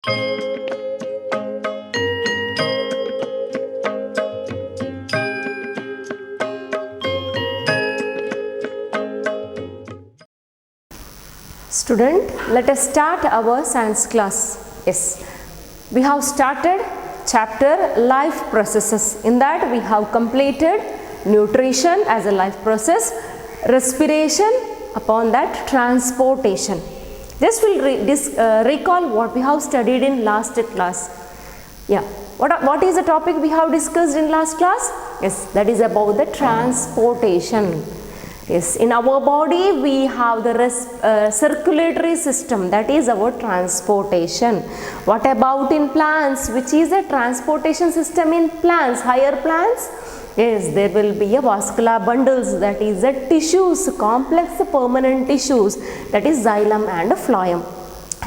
Student, let us start our science class. Yes, we have started chapter life processes. In that we have completed nutrition as a life process, respiration, upon that transportation. Just will recall what we have studied in last class. Yeah, what is the topic we have discussed in last class? Yes, that is about the transportation. Yes, in our body we have the circulatory system, that is our transportation. What about in plants? Which is the transportation system in plants, higher plants? Yes, there will be a vascular bundles, that is the tissues, complex permanent tissues, that is xylem and phloem.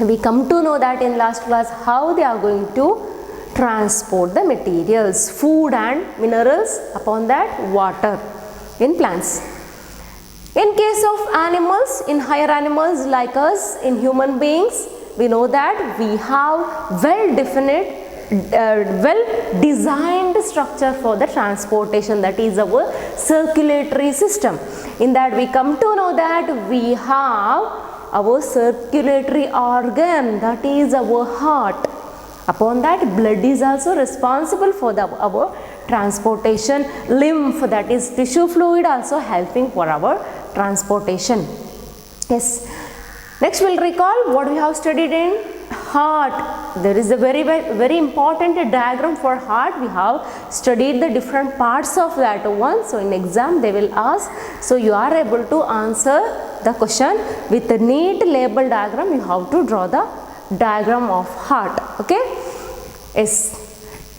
We come to know that in last class how they are going to transport the materials, food and minerals, upon that water in plants. In case of animals, in higher animals like us, in human beings, we know that we have well designed structure for the transportation, that is our circulatory system. In that we come to know that we have our circulatory organ, that is our heart. Upon that, blood is also responsible for our transportation. Lymph, that is tissue fluid, also helping for our transportation. Yes. Next we'll recall what we have studied in heart. There is a very important diagram for heart. We have studied the different parts of that one. So in exam they will ask. So you are able to answer the question with a neat label diagram. You have to draw the diagram of heart. Okay. Yes.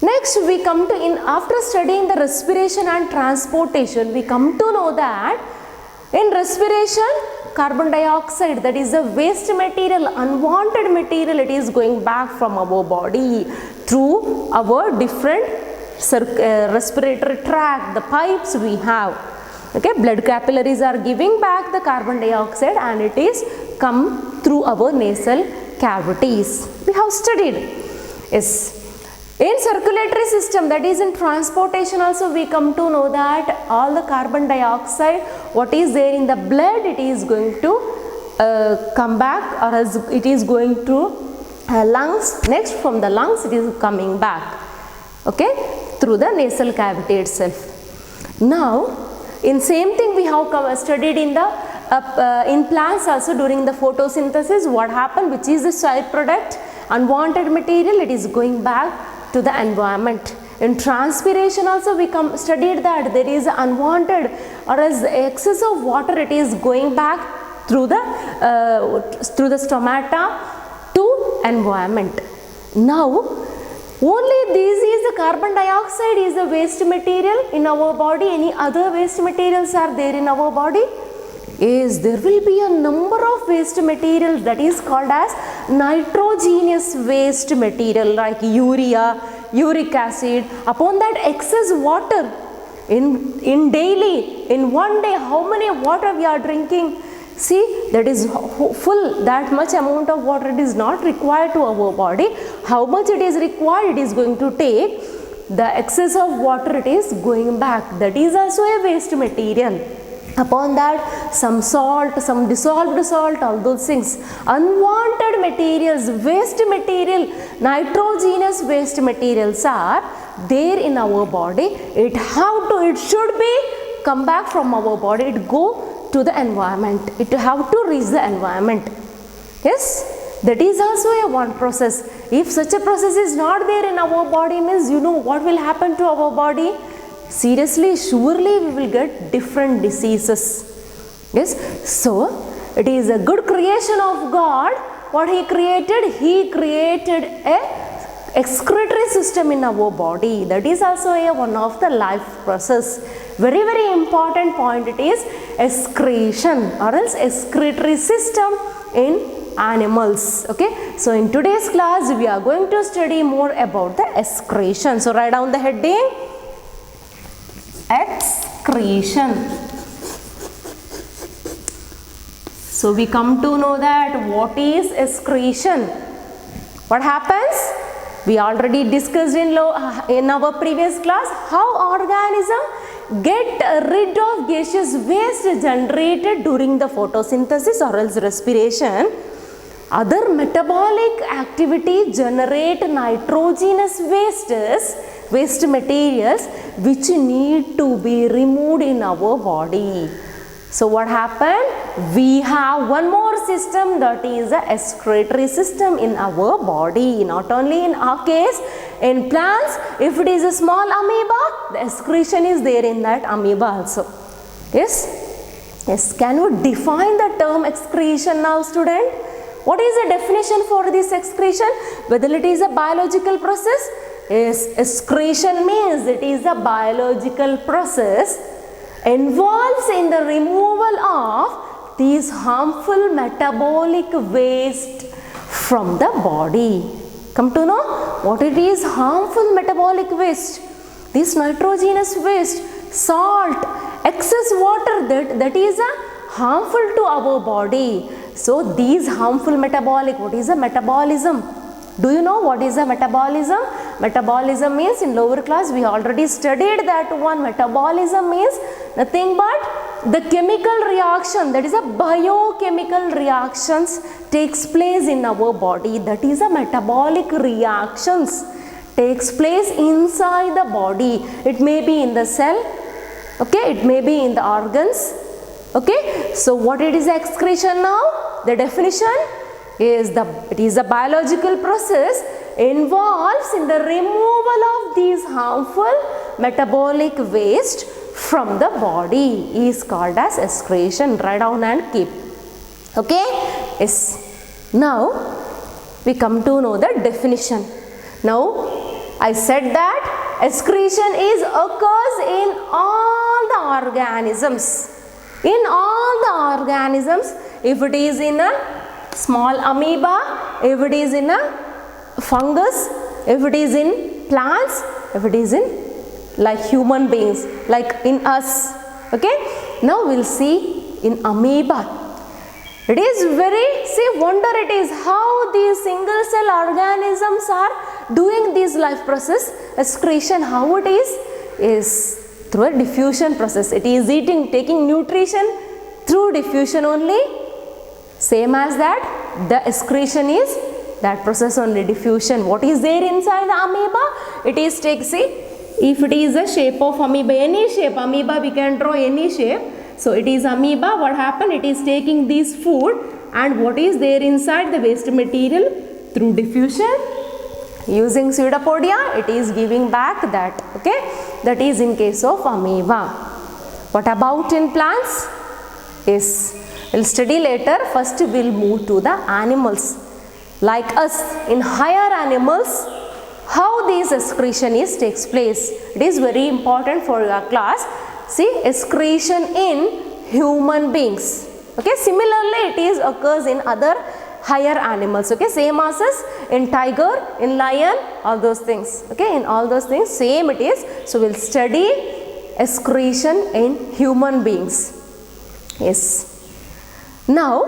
Next we come to, after studying the respiration and transportation, we come to know that in respiration, carbon dioxide, that is the waste material, unwanted material, it is going back from our body through our different respiratory tract, the pipes we have. Okay, blood capillaries are giving back the carbon dioxide and it is come through our nasal cavities. We have studied. Yes. In circulatory system, that is in transportation also, we come to know that all the carbon dioxide what is there in the blood, it is going to come back, or as it is going to lungs. Next from the lungs it is coming back, okay, through the nasal cavity itself. Now in same thing we have studied in the in plants also. During the photosynthesis, what happened, which is the side product, unwanted material, it is going back to the environment. In transpiration also we studied that there is unwanted or as excess of water, it is going back through the stomata to environment. Now only this is the carbon dioxide is the waste material in our body. Any other waste materials are there in our body? Yes, there will be a number of waste materials, that is called as nitrogenous waste material, like urea, uric acid. Upon that excess water in daily, in one day, how many water we are drinking? See, that is full, that much amount of water it is not required to our body. How much it is required, it is going to take. The excess of water, it is going back. That is also a waste material. Upon that, some salt, some dissolved salt, all those things. Unwanted materials, waste material, nitrogenous waste materials are there in our body. It should be come back from our body. It go to the environment. It have to reach the environment. Yes, that is also a one process. If such a process is not there in our body, means you know what will happen to our body? Seriously, surely we will get different diseases. Yes, so it is a good creation of God. What He created a excretory system in our body. That is also a one of the life process. Very important point, it is excretion or else excretory system in animals. Okay, so in today's class we are going to study more about the excretion. So write down the heading, excretion. So we come to know that what is excretion. What happens? We already discussed in our previous class how organism get rid of gaseous waste generated during the photosynthesis or else respiration. Other metabolic activity generate nitrogenous waste materials which need to be removed in our body. So what happened? We have one more system, that is the excretory system in our body. Not only in our case, in plants, if it is a small amoeba, the excretion is there in that amoeba also. Yes? Yes. Can you define the term excretion now, student? What is the definition for this excretion? Whether it is a biological process? Yes, excretion means it is a biological process involves in the removal of these harmful metabolic waste from the body. Come to know what it is harmful metabolic waste. This nitrogenous waste, salt, excess water that is harmful to our body. So these harmful metabolic, what is a metabolism? Do you know what is a metabolism? Metabolism means in lower class we already studied that one. Metabolism means nothing but the chemical reaction, that is a biochemical reactions takes place in our body. That is a metabolic reactions takes place inside the body. It may be in the cell, okay, it may be in the organs, okay. So what it is excretion now? The definition is it is a biological process involves in the removal of these harmful metabolic waste from the body is called as excretion. Write down and keep. Okay? Yes. Now we come to know the definition. Now I said that excretion is occurs in all the organisms. In all the organisms, if it is in a small amoeba, if it is in a fungus, if it is in plants, if it is in like human beings, like in us. Okay. Now we'll see in amoeba. It is very, wonder it is how these single cell organisms are doing this life process, excretion, how it is through a diffusion process. It is eating, taking nutrition through diffusion only. Same as that, the excretion is that process only, diffusion. What is there inside the amoeba? It is take, see, if it is a shape of amoeba, any shape, amoeba we can draw any shape. So it is amoeba, what happened? It is taking this food and what is there inside the waste material through diffusion. Using pseudopodia, it is giving back that, okay. That is in case of amoeba. What about in plants? Yes. We'll study later. First we'll move to the animals. Like us, in higher animals, how this excretion takes place. It is very important for your class. See, excretion in human beings. Okay, similarly it occurs in other higher animals. Okay, same as in tiger, in lion, all those things. Okay, in all those things same it is. So we'll study excretion in human beings. Yes. Now,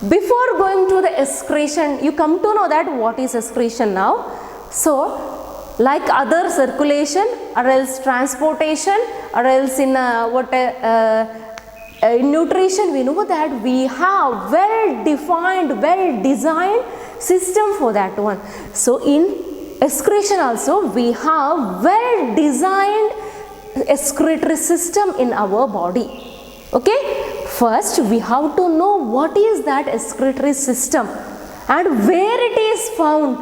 before going to the excretion, you come to know that what is excretion now. So, like other circulation or else transportation or else in nutrition, we know that we have well defined, well designed system for that one. So, in excretion also we have well designed excretory system in our body. Okay. First, we have to know what is that excretory system and where it is found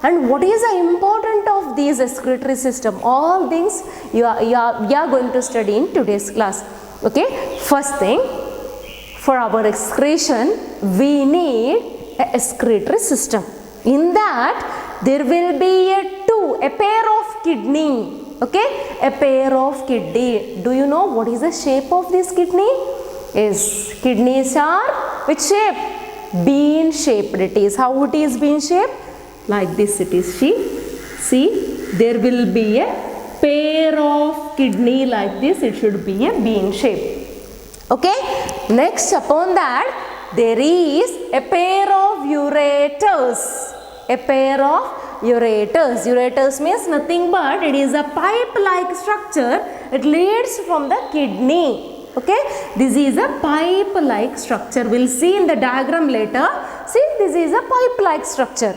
and what is the importance of these excretory system. All things we are going to study in today's class. Okay. First thing, for our excretion, we need a excretory system. In that, there will be a pair of kidney. Okay, a pair of kidney. Do you know what is the shape of this kidney? Is kidneys are which shape? Bean shaped it is. How it is bean shaped? Like this it is. See, there will be a pair of kidney like this. It should be a bean shape. Okay. Next upon that, there is a pair of ureters. a pair of ureters. Ureters means nothing but it is a pipe-like structure. It leads from the kidney. Okay, this is a pipe-like structure. We'll see in the diagram later. See, this is a pipe-like structure.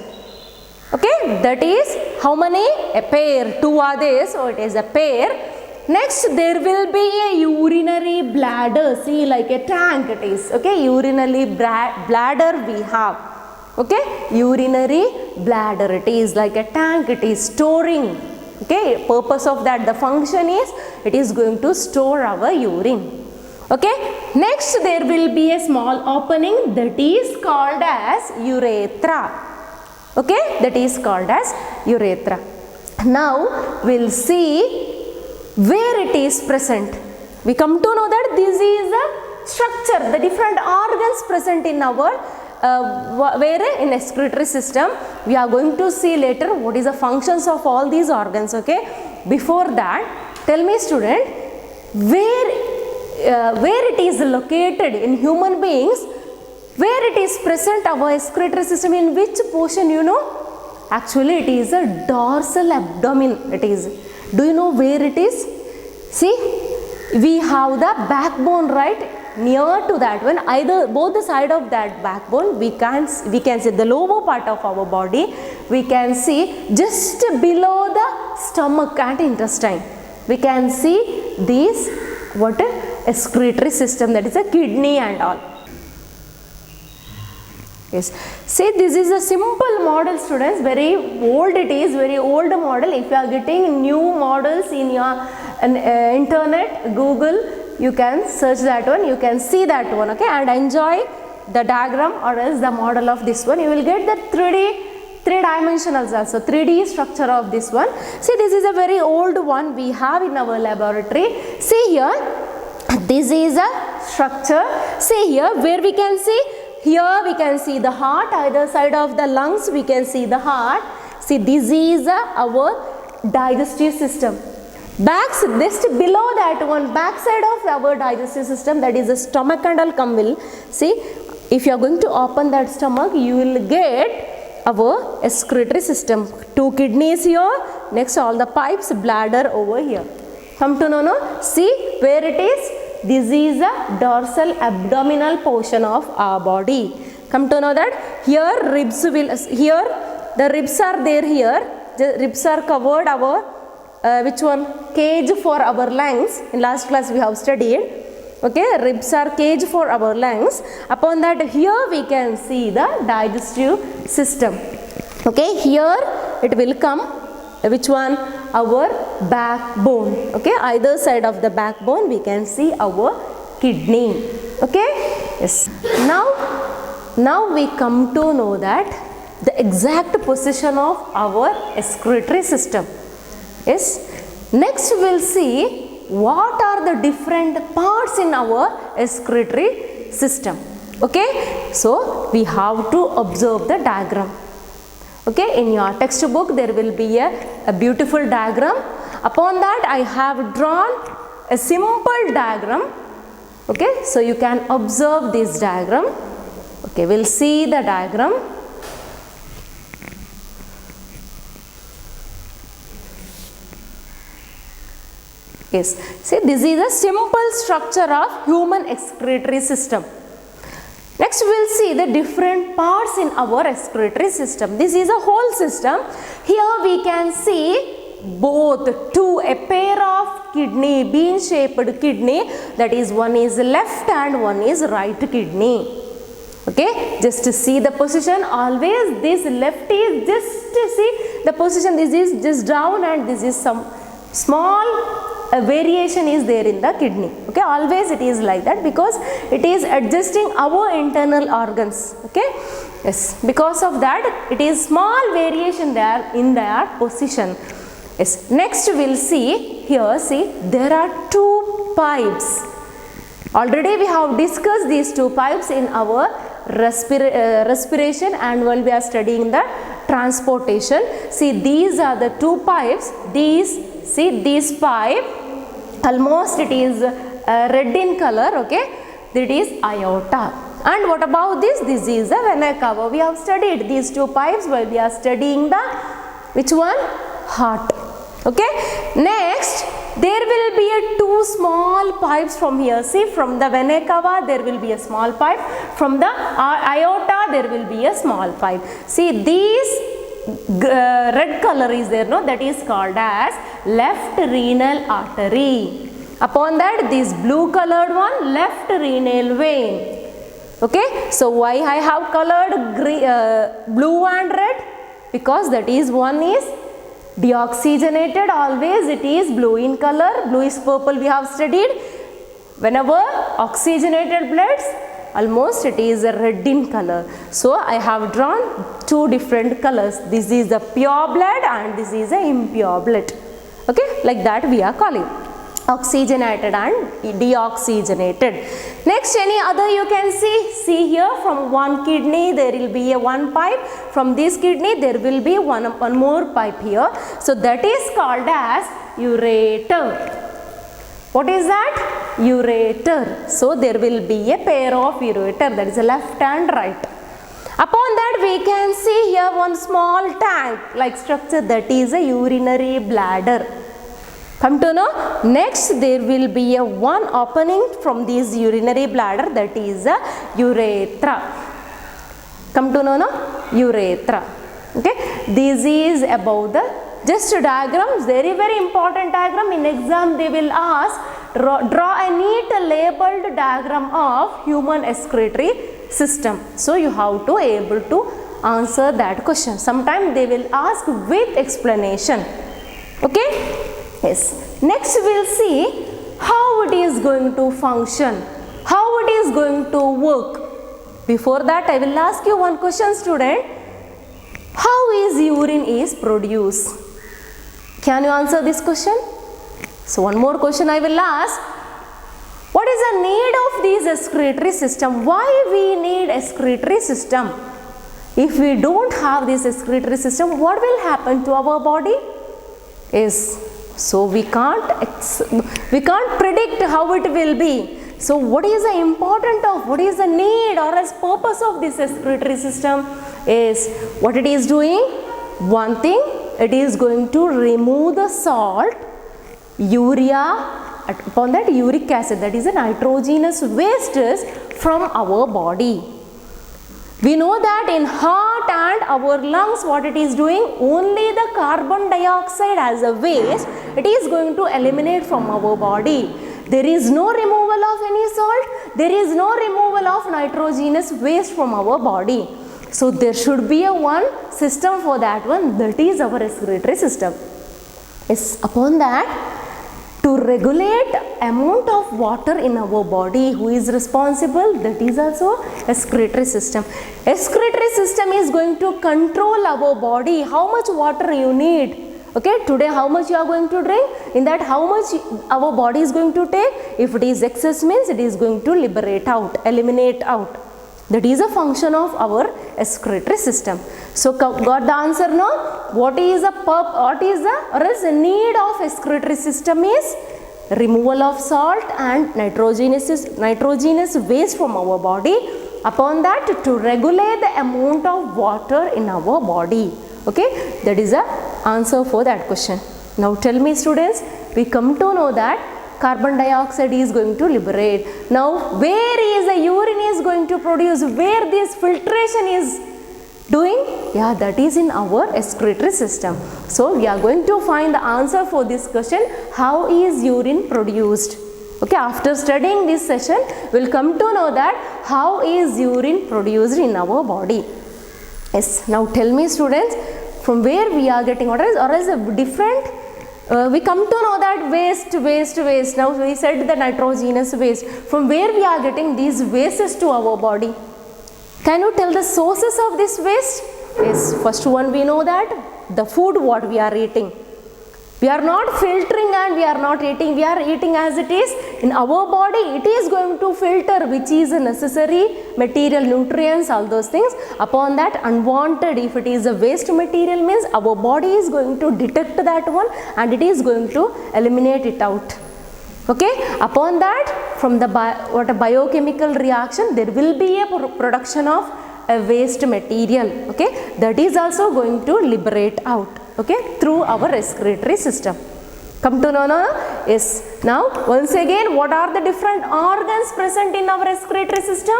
Okay, that is how many? A pair. Two are there, so it is a pair. Next, there will be a urinary bladder. See, like a tank it is. Okay, urinary bladder we have. Okay, urinary bladder, it is like a tank, it is storing. Okay, purpose of that, the function is it is going to store our urine. Okay, next there will be a small opening that is called as urethra. Okay, that is called as urethra. Now we'll see where it is present. We come to know that this is a structure, the different organs present in our where in excretory system. We are going to see later what is the functions of all these organs. Okay, before that, tell me student, where it is located in human beings, where it is present our excretory system, in which portion you know? Actually it is a dorsal abdomen. It is. Do you know where it is? See, we have the backbone, right? Near to that one, either both the side of that backbone, we can see the lower part of our body. We can see just below the stomach and intestine. We can see these what excretory system, that is a kidney and all. Yes, see, this is a simple model students, very old it is, very old model. If you are getting new models in your internet, Google, you can search that one, you can see that one, okay, and enjoy the diagram or else the model of this one. You will get the 3 dimensionals also, 3D structure of this one. See, this is a very old one we have in our laboratory. See here, this is a structure. See here, where we can see, here we can see the heart, either side of the lungs we can see the heart. See, this is our digestive system. Just below that one, back side of our digestive system, that is the stomach, and I'll come will see. If you are going to open that stomach, you will get our excretory system. 2 kidneys here, next all the pipes, bladder over here. Come to know, no? See where it is? This is the dorsal abdominal portion of our body. Come to know that here ribs will, here the ribs are there here. The ribs are covered our which one? Cage for our lungs. In last class we have studied. Okay, ribs are cage for our lungs. Upon that, here we can see the digestive system. Okay, here it will come, which one? Our backbone. Okay, either side of the backbone we can see our kidney. Okay, yes. Now we come to know that the exact position of our excretory system. Yes, next we will see what are the different parts in our excretory system. Okay, so we have to observe the diagram. Okay, in your textbook there will be a beautiful diagram. Upon that I have drawn a simple diagram. Okay, so you can observe this diagram. Okay, we'll see the diagram. Yes, see, this is a simple structure of human excretory system. Next we will see the different parts in our excretory system. This is a whole system. Here we can see both a pair of kidney, bean shaped kidney, that is one is left and one is right kidney. Okay, just to see the position, always this left is just to see the position, this is just down and this is some small variation is there in the kidney. Okay, always it is like that because it is adjusting our internal organs. Okay, yes, because of that it is small variation there in their position. Yes, next we will see here, see there are 2 pipes. Already we have discussed these 2 pipes in our respiration and while we are studying the transportation. See, these are the 2 pipes. See this pipe, almost it is red in color. Okay, that is aorta. And what about this? This is the vena cava. We have studied these two pipes while we are studying the which one? Heart. Okay. Next, there will be a two small pipes from here. See, from the vena cava there will be a small pipe. From the aorta there will be a small pipe. See, these red color is there, no? That is called as left renal artery. Upon that, this blue colored one, left renal vein. Okay, so why I have colored blue and red? Because that is one is deoxygenated, always it is blue in color, blue is purple we have studied. Whenever oxygenated bloods, almost it is a red in color. So I have drawn two different colors. This is the pure blood and this is the impure blood. Okay, like that we are calling. Oxygenated and deoxygenated. Next, any other you can see here, from one kidney there will be a one pipe, from this kidney there will be one more pipe here. So that is called as ureter. What is that? Ureter. So there will be a pair of ureter, that is a left and right. Upon that we can see here one small tank like structure, that is a urinary bladder. Come to know, next there will be a one opening from this urinary bladder, that is a urethra. Come to know, no? Urethra. Okay, this is about the just diagrams, very important diagram. In exam they will ask, draw a neat labeled diagram of human excretory system. So you have to able to answer that question. Sometimes they will ask with explanation. Okay. Yes. Next we will see how it is going to function, how it is going to work. Before that I will ask you one question, student. How is urine is produced? Can you answer this question? So one more question I will ask. What is the need of this excretory system? Why we need excretory system? If we don't have this excretory system, what will happen to our body? Yes. So we can't predict how it will be. So what is the important of, what is the need or as purpose of this excretory system is what it is doing? One thing, it is going to remove the salt, urea, upon that uric acid, that is a nitrogenous wastes from our body. We know that in heart and our lungs, what it is doing, only the carbon dioxide as a waste, it is going to eliminate from our body. There is no removal of any salt, there is no removal of nitrogenous waste from our body. So there should be a one system for that one, that is our respiratory system. Yes, upon that, to regulate amount of water in our body, who is responsible? That is also excretory system. Excretory system is going to control our body, how much water you need. Okay, today how much you are going to drink, in that how much our body is going to take. If it is excess means it is going to liberate out, eliminate out. That is a function of our excretory system. So got the answer now? What is the need of excretory system is removal of salt and nitrogenous waste from our body. Upon that, to regulate the amount of water in our body. Okay, that is the answer for that question. Now tell me, students, we come to know that carbon dioxide is going to liberate. Now where is the urine is going to produce, where this filtration is doing? Yeah, that is in our excretory system. So we are going to find the answer for this question, how is urine produced? Okay, after studying this session, we will come to know that how is urine produced in our body. Yes, now tell me, students, from where we are getting, or is a different, we come to know that waste. Now we said the nitrogenous waste. From where we are getting these wastes to our body? Can you tell the sources of this waste? Yes, first one we know that the food what we are eating. We are not filtering and we are not eating. We are eating as it is. In our body, it is going to filter which is a necessary material, nutrients, all those things. Upon that, unwanted, if it is a waste material means our body is going to detect that one and it is going to eliminate it out. Okay, upon that, from the biochemical reaction, there will be a production of a waste material. Okay, that is also going to liberate out, okay, through our respiratory system. Come to know, no? Yes. Now, once again, what are the different organs present in our respiratory system?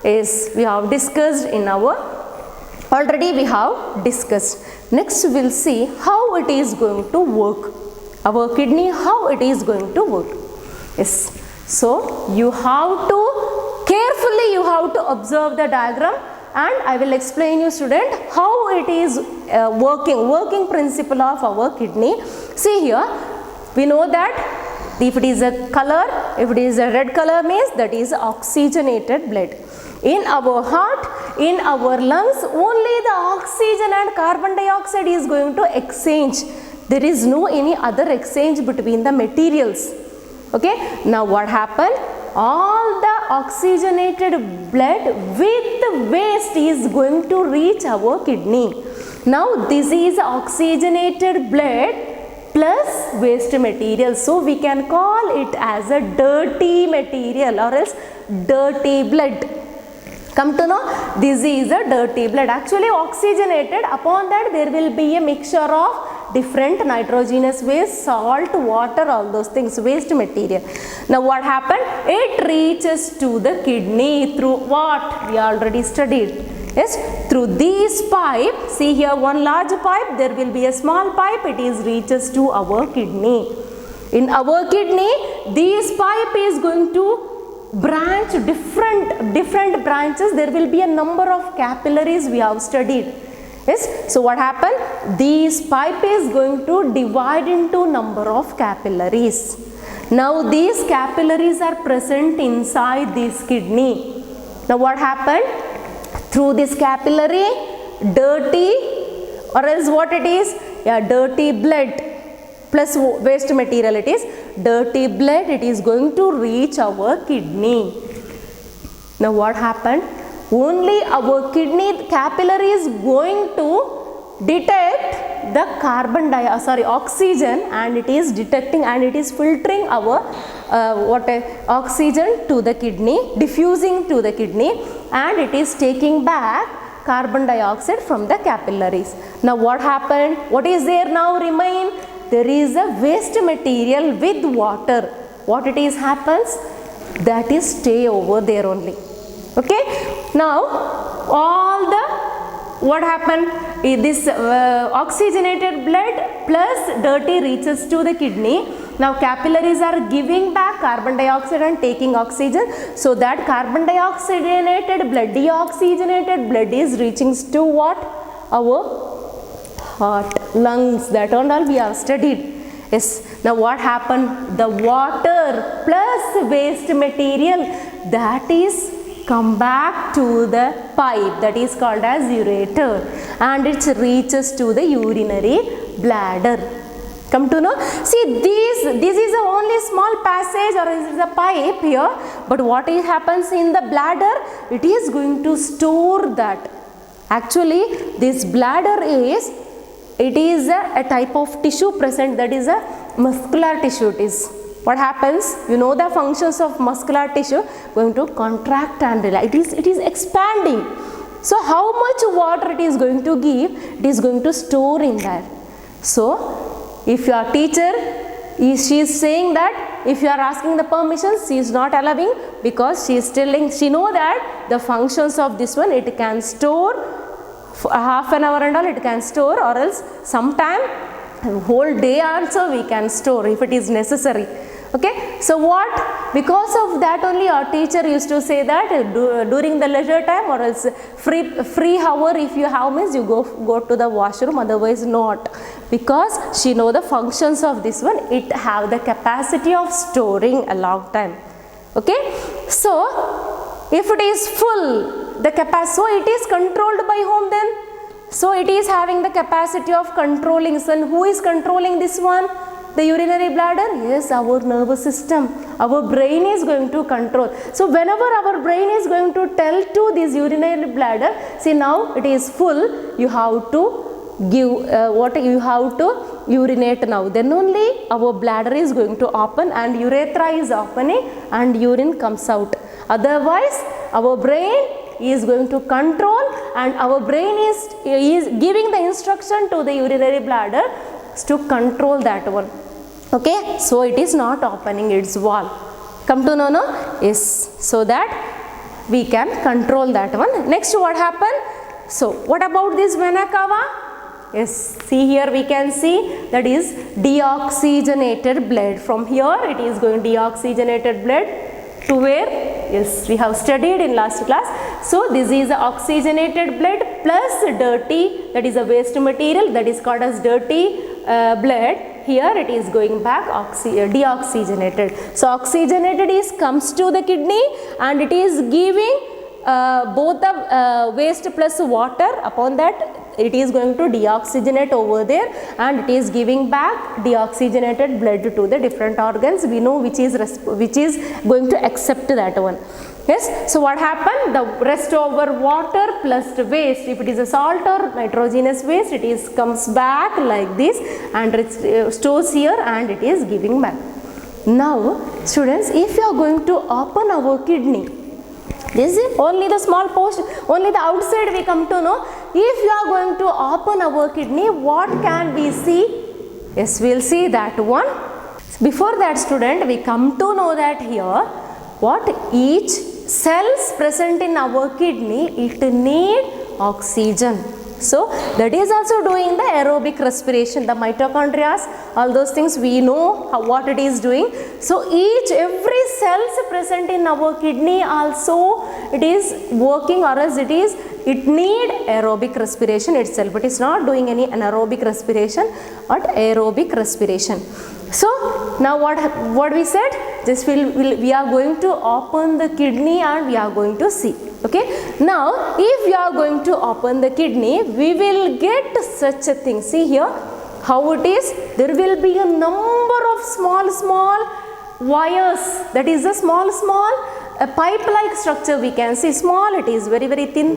Yes, we have discussed in our, already we have discussed. Next, we will see how it is going to work. Our kidney, how it is going to work. Yes. So, you have to carefully, you have to observe the diagram, and I will explain you, student, how it is working principle of our kidney. See here, we know that if it is a color, if it is a red color means that is oxygenated blood. In our heart, in our lungs, only the oxygen and carbon dioxide is going to exchange. There is no any other exchange between the materials. Okay, now what happened? All the oxygenated blood with waste is going to reach our kidney. Now this is oxygenated blood plus waste material. So we can call it as a dirty material or else dirty blood. Come to know, this is a dirty blood. Actually oxygenated, upon that there will be a mixture of different nitrogenous waste, salt, water, all those things, waste material. Now what happened? It reaches to the kidney through what? We already studied. Yes, through these pipe. See here, one large pipe, there will be a small pipe, it is reaches to our kidney. In our kidney, this pipe is going to branch different branches. There will be a number of capillaries we have studied. Yes, so what happened? This pipe is going to divide into number of capillaries. Now these capillaries are present inside this kidney. Now what happened? Through this capillary, dirty, or else what it is? Yeah, dirty blood plus waste material, it is dirty blood, it is going to reach our kidney. Now what happened? Only our kidney capillary is going to detect the oxygen, and it is detecting and it is filtering our oxygen to the kidney, diffusing to the kidney, and it is taking back carbon dioxide from the capillaries. Now what happened? What is there now remain? There is a waste material with water. What it is happens? That is stay over there only. Okay. Now all the what happened? This oxygenated blood plus dirty reaches to the kidney. Now capillaries are giving back carbon dioxide and taking oxygen. So that carbon dioxygenated blood, deoxygenated blood is reaching to what? Our heart, lungs, that and all we have studied. Yes. Now what happened? The water plus waste material, that is come back to the pipe, that is called as ureter, and it reaches to the urinary bladder. Come to know? See, this is a only small passage or is a pipe here, but what happens in the bladder? It is going to store that. Actually, this bladder is, it is a type of tissue present, that is a muscular tissue. It is. What happens? You know the functions of muscular tissue, going to contract and relax. It is expanding. So how much water it is going to give? It is going to store in that. So if your teacher she is saying that if you are asking the permission, she is not allowing, because she is telling, she know that the functions of this one, it can store for half an hour and all, it can store, or else sometime whole day also we can store if it is necessary. Okay, so what? Because of that only our teacher used to say that during the leisure time or else free hour, if you have means you go to the washroom, otherwise not. Because she know the functions of this one, it have the capacity of storing a long time. Okay, so if it is full, the capacity, so it is controlled by whom then? So it is having the capacity of controlling. So who is controlling this one? The urinary bladder? Yes, our nervous system. Our brain is going to control. So whenever our brain is going to tell to this urinary bladder, see now it is full, you have to give, you have to urinate now. Then only our bladder is going to open and urethra is opening and urine comes out. Otherwise, our brain is going to control and our brain is giving the instruction to the urinary bladder to control that one. Okay, so it is not opening its wall. Come to know, no? Yes, so that we can control that one. Next, what happened? So, what about this vena cava? Yes, see here we can see that is deoxygenated blood. From here it is going deoxygenated blood to where? Yes, we have studied in last class. So, this is the oxygenated blood plus dirty, that is a waste material, that is called as dirty blood. Here it is going back deoxygenated. So, oxygenated is comes to the kidney and it is giving both the waste plus water. Upon that it is going to deoxygenate over there and it is giving back deoxygenated blood to the different organs. We know which is going to accept that one. Yes, so what happened? The rest over water plus the waste, if it is a salt or nitrogenous waste, it is comes back like this and it stores here and it is giving back. Now students, if you are going to open our kidney, this is only the small portion, only the outside we come to know. If you are going to open our kidney, what can we see? Yes, we will see that one. Before that student, we come to know that here, what each cells present in our kidney, it need oxygen. So, that is also doing the aerobic respiration, the mitochondria, all those things we know what it is doing. So, every cells present in our kidney also it is working, or else it need aerobic respiration itself. It is not doing any anaerobic respiration but aerobic respiration. So, now what we said, just we are going to open the kidney and we are going to see. Okay. Now, if we are going to open the kidney, we will get such a thing. See here how it is. There will be a number of small wires. That is a small pipe-like structure we can see. Small, it is very thin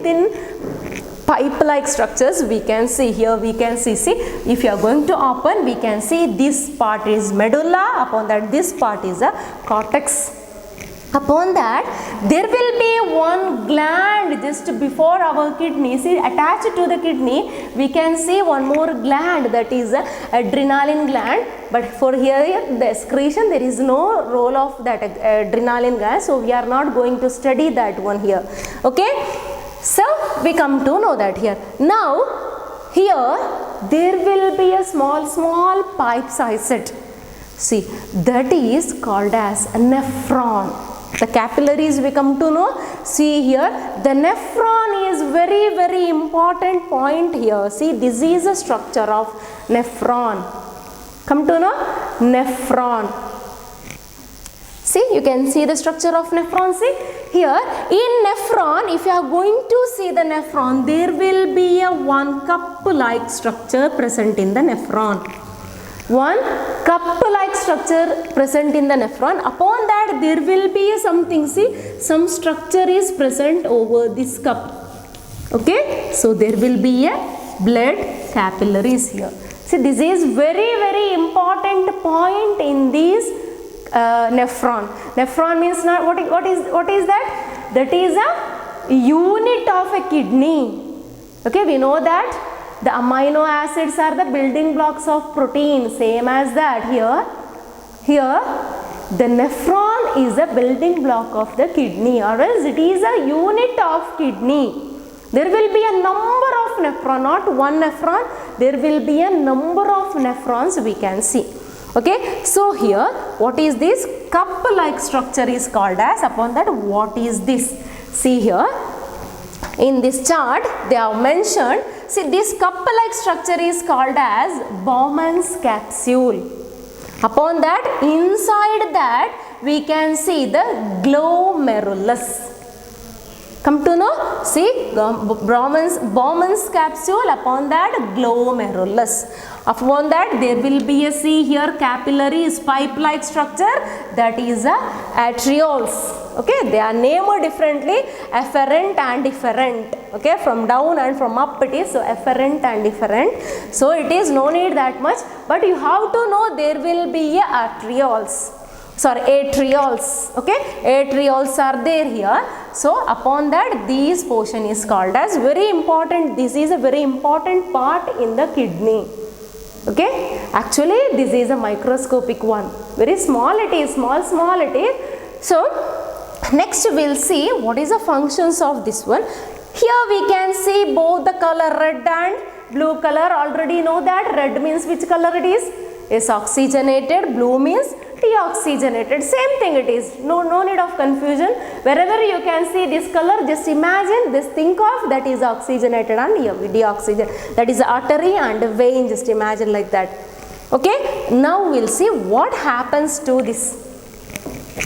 pipe-like structures we can see here. We can see, if you are going to open, we can see this part is medulla. Upon that, this part is a cortex. Upon that, there will be one gland just before our kidney. See, attached to the kidney, we can see one more gland, that is a adrenaline gland. But for here, the excretion, there is no role of that adrenaline gland. So, we are not going to study that one here. Okay. So, we come to know that here. Now, here, there will be a small pipe sized. See, that is called as a nephron. The capillaries we come to know. See here, the nephron is very important point here. See, this is a structure of nephron. Come to know, nephron. See, you can see the structure of nephron. See, here in nephron, if you are going to see the nephron, there will be a one cup-like structure present in the nephron. One cup-like structure present in the nephron. Upon that, there will be something. See, some structure is present over this cup. Okay, so there will be a blood capillaries here. See, this is very important point in this nephron. Nephron means not what is that? That is a unit of a kidney. Okay, we know that the amino acids are the building blocks of protein, same as that here. Here, the nephron is a building block of the kidney, or else it is a unit of kidney. There will be a number of nephron, not one nephron. There will be a number of nephrons we can see. Okay, so here, what is this cup-like structure is called as? Upon that, what is this? See here, in this chart, they have mentioned. See, this cup-like structure is called as Bowman's capsule. Upon that, inside that, we can see the glomerulus. Come to know, see, Bowman's capsule, upon that, glomerulus. Upon that, there will be a, see here, capillaries, pipe-like structure, that is a arterioles. Okay, they are named differently, afferent and efferent. Okay, from down and from up it is, so afferent and efferent. So it is no need that much, but you have to know there will be arterioles. Sorry, atrioles. Okay, atrioles are there here. So upon that, this portion is called as very important. This is a very important part in the kidney. Okay, actually this is a microscopic one. Very small it is, small it is. So next we will see what is the functions of this one. Here we can see both the color red and blue color. Already know that red means which color it is? Is oxygenated. Blue means deoxygenated. Same thing it is. No need of confusion. Wherever you can see this color, just imagine this, think of that is oxygenated and deoxygenated. That is artery and vein. Just imagine like that. Okay. Now we'll see what happens to this.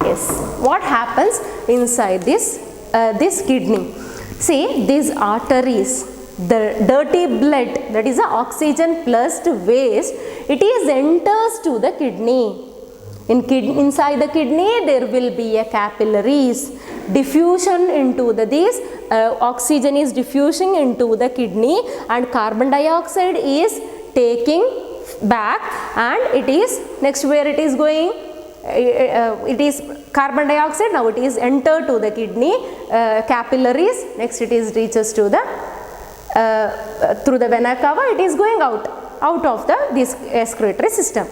Yes, what happens inside this this kidney. See, these arteries, the dirty blood, that is the oxygen plus waste, it is enters to the kidney. Inside the kidney there will be a capillaries, diffusion into this oxygen is diffusing into the kidney and carbon dioxide is taking back, and it is next where it is going. It is carbon dioxide, now it is entered to the kidney capillaries, next it is reaches to the through the vena cava, it is going out of this excretory system.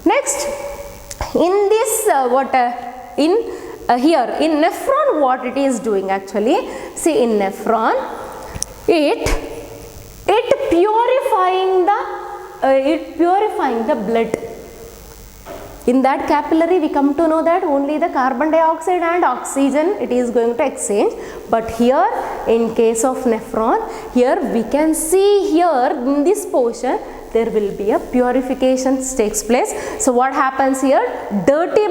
Next, in this here in nephron, what it is doing actually, see in nephron, it purifying the blood. In that capillary we come to know that only the carbon dioxide and oxygen it is going to exchange, but here in case of nephron, here we can see here in this portion there will be a purification takes place. So what happens here? Dirty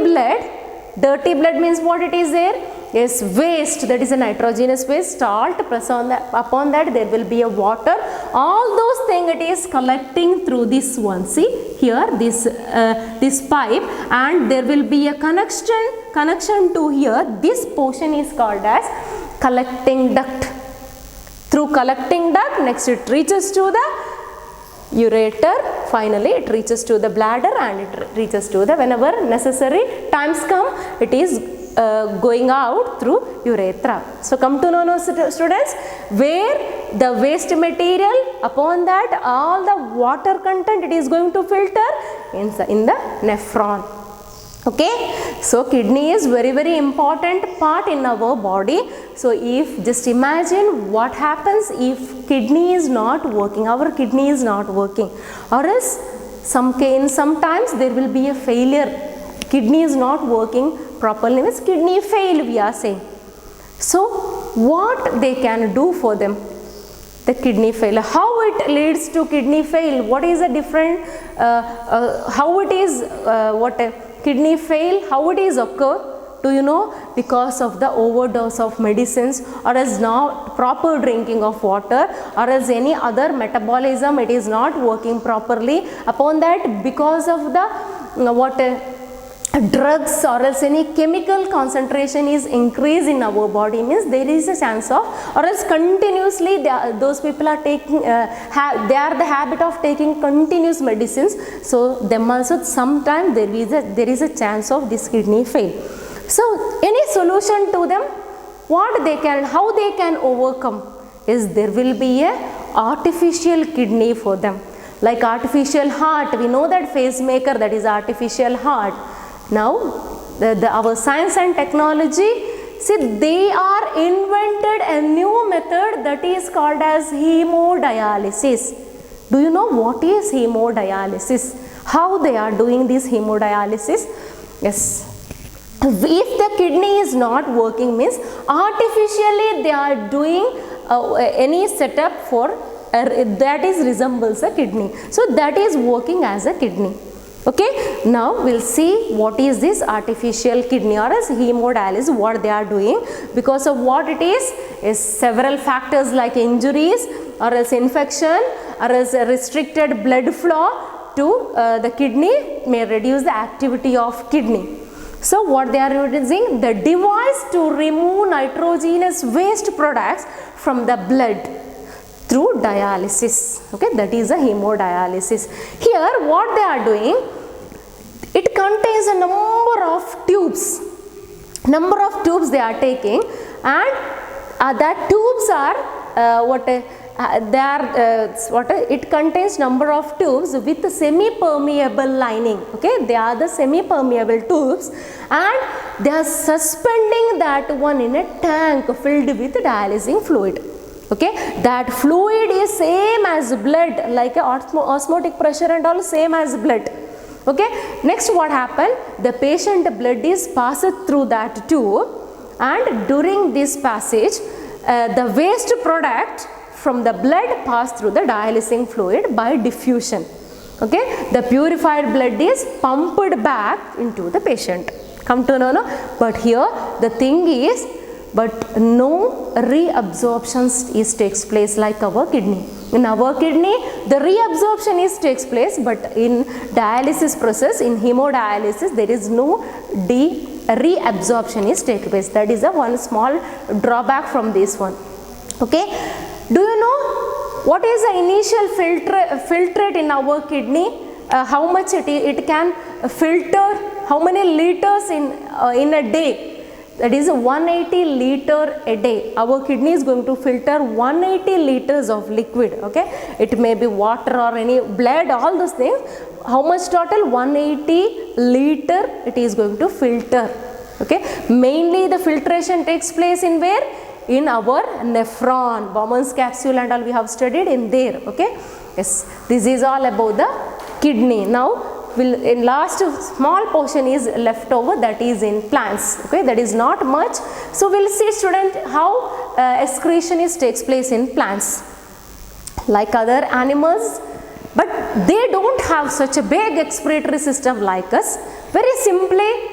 blood means what it is there? Yes, waste, that is a nitrogenous waste, salt, press on that, upon that there will be a water, all those things it is collecting through this one. See here this pipe, and there will be a connection to here. This portion is called as collecting duct. Through collecting duct, next it reaches to the ureter, finally it reaches to the bladder, and it reaches to the, whenever necessary times come, it is going out through urethra. So come to know students, where the waste material, upon that all the water content it is going to filter in the nephron. Okay, so kidney is very important part in our body. So if just imagine what happens if kidney is not working, our kidney is not working, or else sometimes there will be a failure. Kidney is not working properly means kidney fail, we are saying. So what they can do for them? The kidney failure, how it leads to kidney fail, what is the different, how it is, kidney fail, how it is occur? Do you know? Because of the overdose of medicines, or else not proper drinking of water, or else any other metabolism it is not working properly. Upon that, because of the drugs or else any chemical concentration is increased in our body, means there is a chance of, or else continuously those people are taking they are the habit of taking continuous medicines, so them also sometime there is a chance of this kidney fail. So any solution to them, what they can, how they can overcome is there will be a artificial kidney for them, like artificial heart. We know that pacemaker, that is artificial heart. Now our science and technology, see, they are invented a new method that is called as hemodialysis. Do you know what is hemodialysis? How they are doing this hemodialysis? Yes. If the kidney is not working, means artificially they are doing any setup for that is resembles a kidney. So that is working as a kidney. Okay, now we'll see what is this artificial kidney or as hemodialysis, what they are doing. Because of what it is several factors like injuries or else infection or else restricted blood flow to the kidney may reduce the activity of kidney. So what they are using? The device to remove nitrogenous waste products from the blood through dialysis. Okay, that is a hemodialysis. Here what they are doing, it contains a number of tubes. Number of tubes they are taking, and that tubes are it contains number of tubes with semi-permeable lining. Okay, they are the semi-permeable tubes, and they are suspending that one in a tank filled with dialysing fluid. Okay, that fluid is same as blood, like a osmotic pressure and all same as blood. Okay, next what happened? The patient blood is passed through that tube, and during this passage, the waste product from the blood pass through the dialysing fluid by diffusion. Okay, the purified blood is pumped back into the patient. Come to know, no? But here the thing is, but no reabsorption takes place like our kidney. In our kidney, the reabsorption takes place, but in dialysis process, in hemodialysis, there is no reabsorption takes place. That is a one small drawback from this one. Okay, do you know what is the initial filtrate in our kidney? How much it can filter? How many liters in a day? That is 180 liter a day. Our kidney is going to filter 180 liters of liquid. Okay, it may be water or any blood, all those things. How much total? 180 liter it is going to filter. Okay, mainly the filtration takes place in where? In our nephron, Bowman's capsule and all we have studied in there. Okay, yes, this is all about the kidney. Now in last small portion is left over, that is in plants. Okay, that is not much. So we'll see, student, how excretion takes place in plants like other animals, but they don't have such a big excretory system like us. Very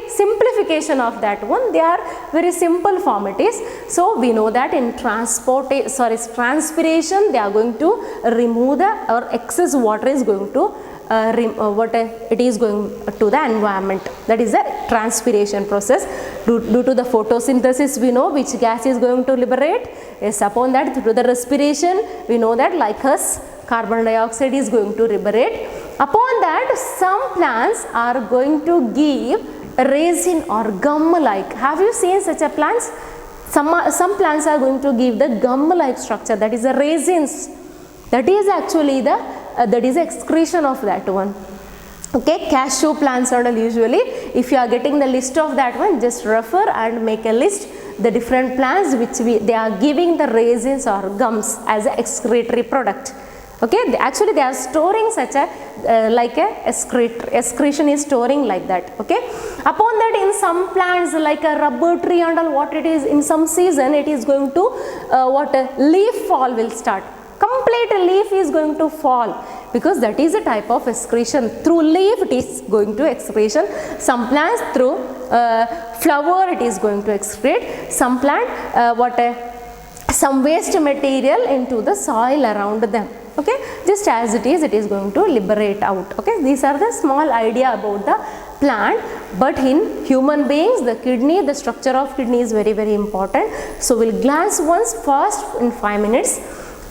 simplification of that one, they are very simple form it is. So we know that in transpiration they are going to remove or excess water is going to it is going to the environment. That is the transpiration process. Due to the photosynthesis, we know which gas is going to liberate. Yes, upon that, through the respiration, we know that like us, carbon dioxide is going to liberate. Upon that, some plants are going to give resin or gum-like. Have you seen such a plants? Some plants are going to give the gum-like structure, that is the resins. That is actually the that is excretion of that one. Okay, cashew plants are usually, if you are getting the list of that one, just refer and make a list the different plants which they are giving the resins or gums as an excretory product. Okay, actually they are storing such a like a excretion is storing like that. Okay, upon that, in some plants like a rubber tree and all, what it is, in some season it is going to leaf fall will start. Complete leaf is going to fall, because that is a type of excretion. Through leaf it is going to excretion. Some plants through flower it is going to excrete. Some plant some waste material into the soil around them. Okay, just as it is going to liberate out. Okay, these are the small idea about the plant. But in human beings, the kidney, the structure of kidney is very, very important. So we'll glance once first in 5 minutes.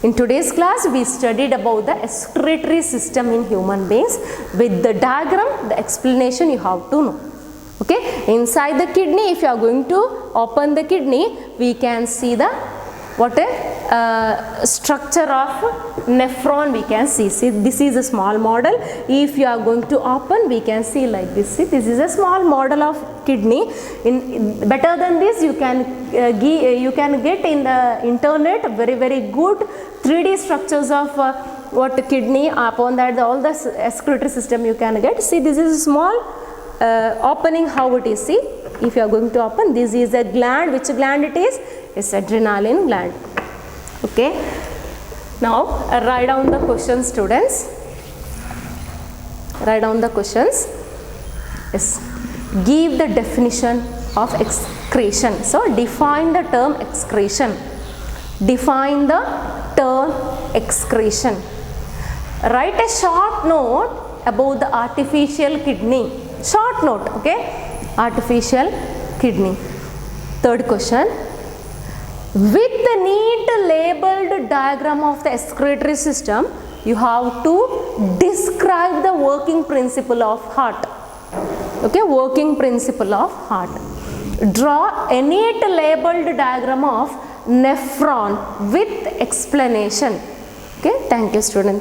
In today's class, we studied about the excretory system in human beings. With the diagram, the explanation you have to know. Okay, inside the kidney, if you are going to open the kidney, we can see the structure of nephron we can see. See, this is a small model. If you are going to open, we can see like this. See, this is a small model of kidney. Better than this, you can get in the internet very, very good 3D structures of kidney. Upon that, all the excretory system you can get. See, this is a small opening, how it is. See, if you are going to open, this is a gland. Which gland it is? It's adrenaline gland. Okay. Now write down the questions, students. Write down the questions. Yes. Give the definition of excretion. So define the term excretion. Define the term excretion. Write a short note about the artificial kidney. Short note. Okay. artificial kidney. Third question, with the neat labeled diagram of the excretory system, you have to describe the working principle of heart. Okay, working principle of heart. Draw a neat labeled diagram of nephron with explanation. Okay, thank you students.